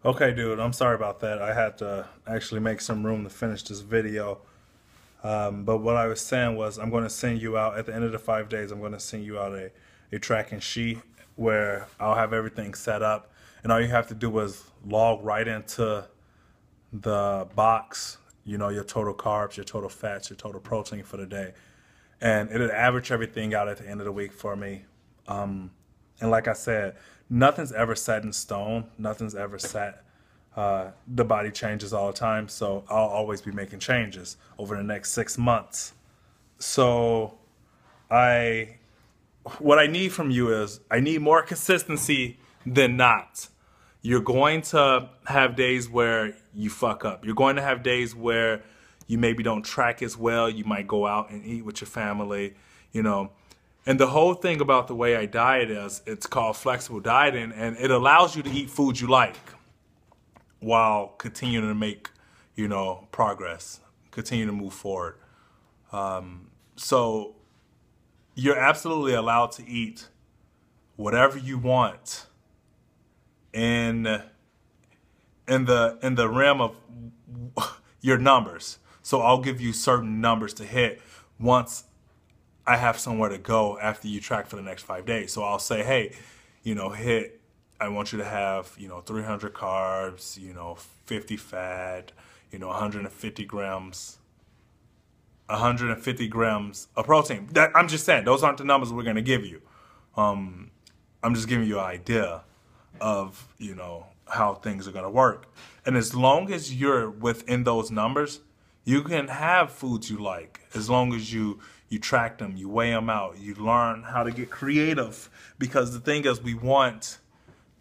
Okay, dude, I'm sorry about that. I had to actually make some room to finish this video. But what I was saying was, I'm going to send you out at the end of the 5 days. I'm going to send you out a tracking sheet where I'll have everything set up, and all you have to do is log right into the box. You know, your total carbs, your total fats, your total protein for the day, and it'll average everything out at the end of the week for me. And like I said, nothing's ever set in stone. Nothing's ever set. The body changes all the time, so I'll always be making changes over the next 6 months. So I, what I need from you is I need more consistency than not. You're going to have days where you fuck up. You're going to have days where you maybe don't track as well. You might go out and eat with your family, you know. And the whole thing about the way I diet is it's called flexible dieting, and it allows you to eat foods you like while continuing to make, progress, continue to move forward. So you're absolutely allowed to eat whatever you want in in the realm of your numbers. So I'll give you certain numbers to hit once I have somewhere to go after you track for the next 5 days. So I'll say, hey, hit, I want you to have, 300 carbs, 50 fat, 150 grams, 150 grams of protein. That, I'm just saying, those aren't the numbers we're going to give you. I'm just giving you an idea of, how things are going to work. And as long as you're within those numbers, you can have foods you like. As long as you track them, you weigh them out, you learn how to get creative. Because the thing is, we want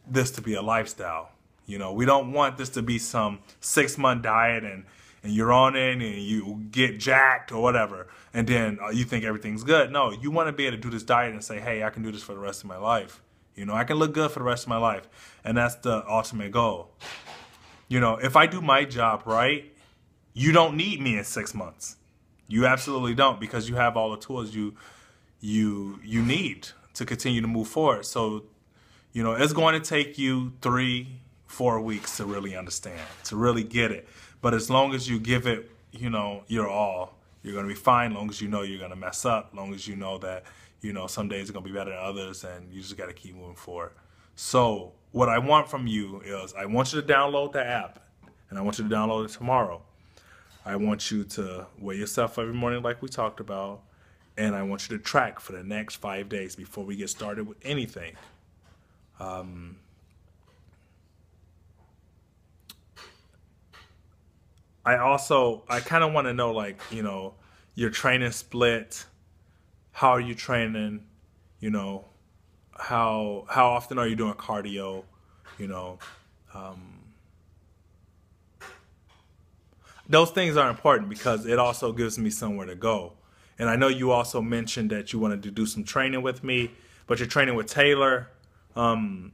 this to be a lifestyle. We don't want this to be some 6-month diet and you're on it and you get jacked or whatever, and then you think everything's good. No, you want to be able to do this diet and say, hey, I can do this for the rest of my life. I can look good for the rest of my life. And that's the ultimate goal. If I do my job right, you don't need me in 6 months. You absolutely don't, because you have all the tools you need to continue to move forward. So, it's going to take you 3-4 weeks to really understand, to really get it. But as long as you give it, your all, you're going to be fine. As long as you know you're going to mess up, as long as you know that, some days are going to be better than others, and you just got to keep moving forward. So what I want from you is I want you to download the app, and I want you to download it tomorrow. I want you to weigh yourself every morning like we talked about, and I want you to track for the next 5 days before we get started with anything. I kind of want to know, like, your training split. How are you training? How often are you doing cardio? You know, those things are important because it also gives me somewhere to go. And I know you also mentioned that you wanted to do some training with me, but you're training with Taylor, and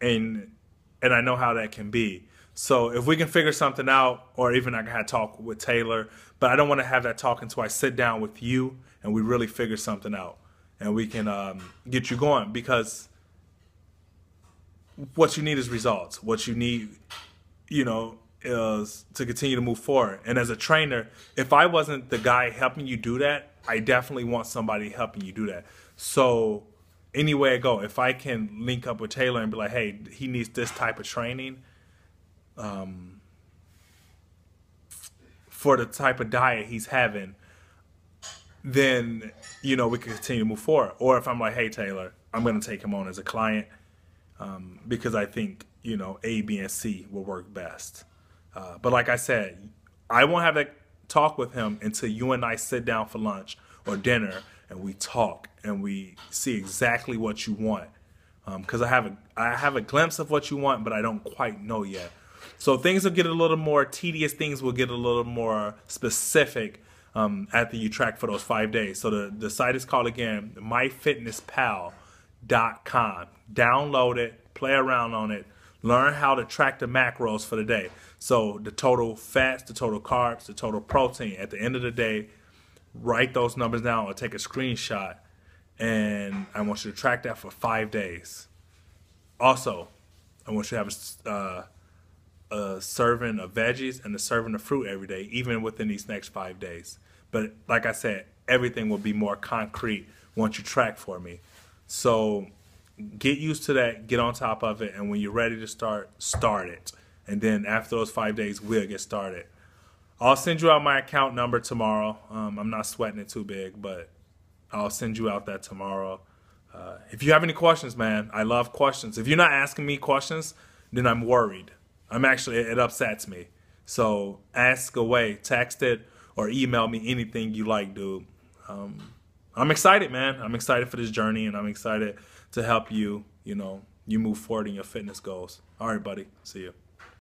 I know how that can be. So if we can figure something out, or even I can have talk with Taylor, but I don't want to have that talk until I sit down with you and we really figure something out, and we can get you going, because what you need is results. What you need, is to continue to move forward. And as a trainer, if I wasn't the guy helping you do that, I definitely want somebody helping you do that. So anywhere I go, if I can link up with Taylor and be like, hey, he needs this type of training for the type of diet he's having, then, we can continue to move forward. Or if I'm like, hey, Taylor, I'm going to take him on as a client because I think, A, B, and C will work best. But like I said, I won't have that talk with him until you and I sit down for lunch or dinner and we talk and we see exactly what you want. Because I have a glimpse of what you want, but I don't quite know yet. So things will get a little more tedious. Things will get a little more specific after you track for those 5 days. So the site is called, again, myfitnesspal.com. Download it, play around on it, learn how to track the macros for the day. So the total fats, the total carbs, the total protein. At the end of the day, write those numbers down or take a screenshot, and I want you to track that for 5 days. Also, I want you to have a serving of veggies and a serving of fruit every day, even within these next 5 days. But like I said, everything will be more concrete once you track for me. So get used to that, get on top of it, and when you're ready to start, start it. And then after those 5 days, we'll get started. I'll send you out my account number tomorrow. I'm not sweating it too big, but I'll send you out that tomorrow. If you have any questions, man, I love questions. If you're not asking me questions, then I'm worried. It upsets me. So ask away, text it, or email me anything you like, dude. I'm excited, man. I'm excited for this journey, and I'm excited to help you, you move forward in your fitness goals. All right, buddy. See you.